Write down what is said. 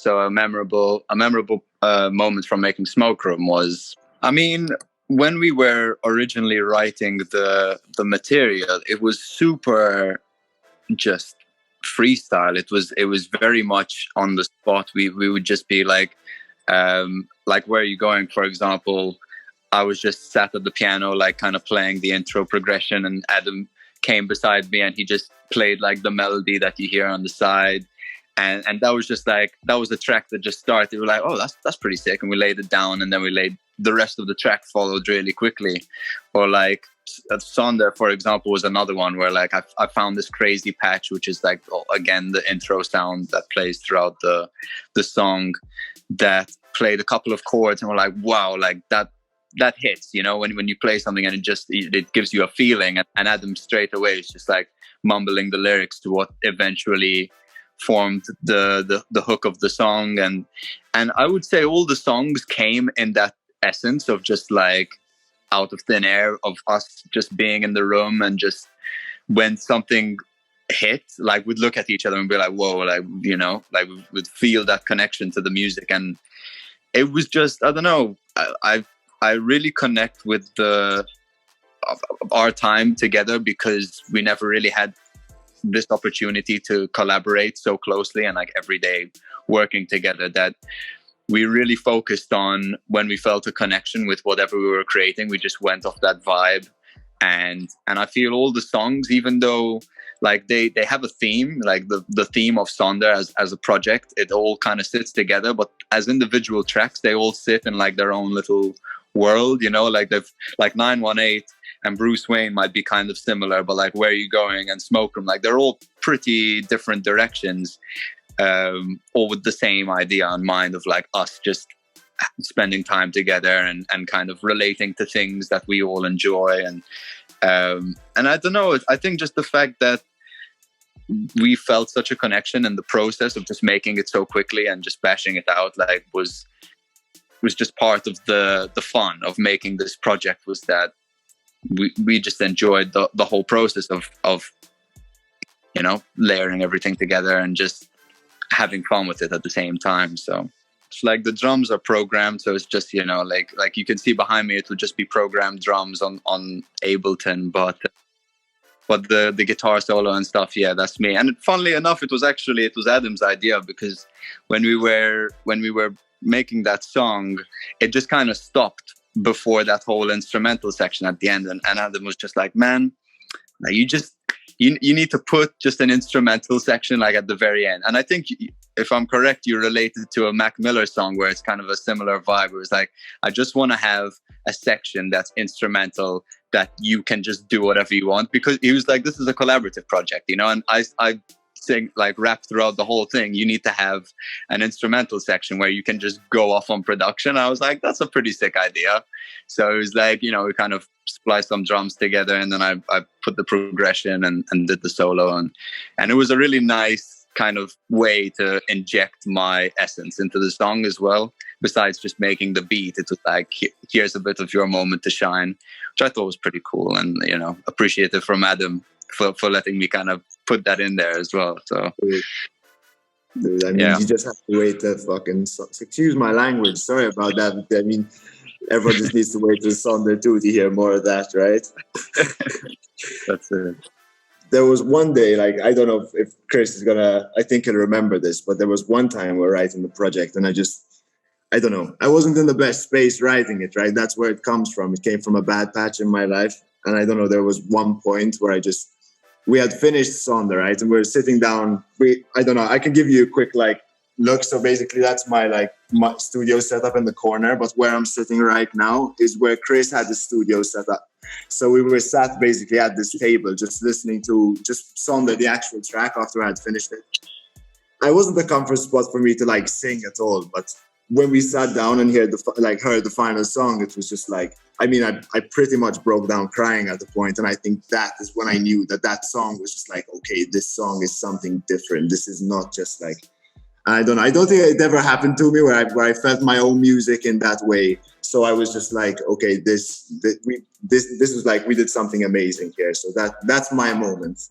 So a memorable moment from making Smoke Room was, I mean, when we were originally writing the material, it was super just freestyle. It was very much on the spot. We would just be like where are you going, for example. I was just sat at the piano, like kind of playing the intro progression, and Adam came beside me and he just played like the melody that you hear on the side. And that was just like, that was the track that just started. We were like, oh, that's pretty sick. And we laid it down, and then we laid the rest of the track followed really quickly. Or like Sonder, for example, was another one where like I found this crazy patch, which is like, again, the intro sound that plays throughout the song, that played a couple of chords, and we're like, wow, like that hits, you know, when you play something and it gives you a feeling. And Adam straight away is just like mumbling the lyrics to what eventually formed the hook of the song. And I would say all the songs came in that essence of just like out of thin air, of us just being in the room, and just when something hit, like we'd look at each other and be like, whoa, like, you know, like we'd feel that connection to the music. And it was just, I don't know, I really connect with our time together, because we never really had this opportunity to collaborate so closely and like every day working together, that we really focused on, when we felt a connection with whatever we were creating, we just went off that vibe. And I feel all the songs, even though like they have a theme, like the theme of Sonder as a project, it all kind of sits together, but as individual tracks, they all sit in like their own little world, you know, like they've like 918 and Bruce Wayne might be kind of similar, but like Where You Going and Smoke Room, like they're all pretty different directions, all with the same idea in mind of like us just spending time together and kind of relating to things that we all enjoy. And I don't know, I think just the fact that we felt such a connection in the process of just making it so quickly and just bashing it out, like was just part of the fun of making this project, was that we just enjoyed the whole process of you know, layering everything together and just having fun with it at the same time. So it's like the drums are programmed, so it's just, you know, like you can see behind me, it would just be programmed drums on Ableton, but the guitar solo and stuff, yeah, that's me. And funnily enough, it was Adam's idea, because when we were making that song, it just kind of stopped before that whole instrumental section at the end, and Adam was just like, man, you need to put just an instrumental section like at the very end. And I think, if I'm correct, you related to a Mac Miller song where it's kind of a similar vibe, where it's like, I just want to have a section that's instrumental that you can just do whatever you want, because he was like, this is a collaborative project, you know, and I sing like rap throughout the whole thing. You need to have an instrumental section where you can just go off on production. I was like, that's a pretty sick idea. So it was like, you know, we kind of spliced some drums together, and then I put the progression and did the solo, and it was a really nice kind of way to inject my essence into the song as well. Besides just making the beat, it was like, here's a bit of your moment to shine, which I thought was pretty cool, and, you know, appreciative from Adam for letting me kind of put that in there as well. So dude, I mean, yeah. You just have to wait to fucking, excuse my language, sorry about that. I mean, everyone just needs to wait till Sonder too to hear more of that, right? That's it. There was one day, like, I don't know if Chris is gonna, I think he'll remember this, but there was one time we're writing the project, and I don't know, I wasn't in the best space writing it, right? That's where it comes from. It came from a bad patch in my life. And I don't know, there was one point where we had finished Sonder, right? And we were sitting down. I don't know, I can give you a quick like look. So basically that's my studio setup in the corner, but where I'm sitting right now is where Chris had the studio set up. So we were sat basically at this table, just listening to just Sonder, the actual track, after I had finished it. I wasn't the comfort spot for me to like sing at all, but when we sat down and heard the final song, it was just like, I mean, I pretty much broke down crying at the point. And I think that is when I knew that song was just like, okay, this song is something different. This is not just like, I don't think it ever happened to me where I felt my own music in that way. So I was just like, okay, this was like, we did something amazing here. So that's my moment.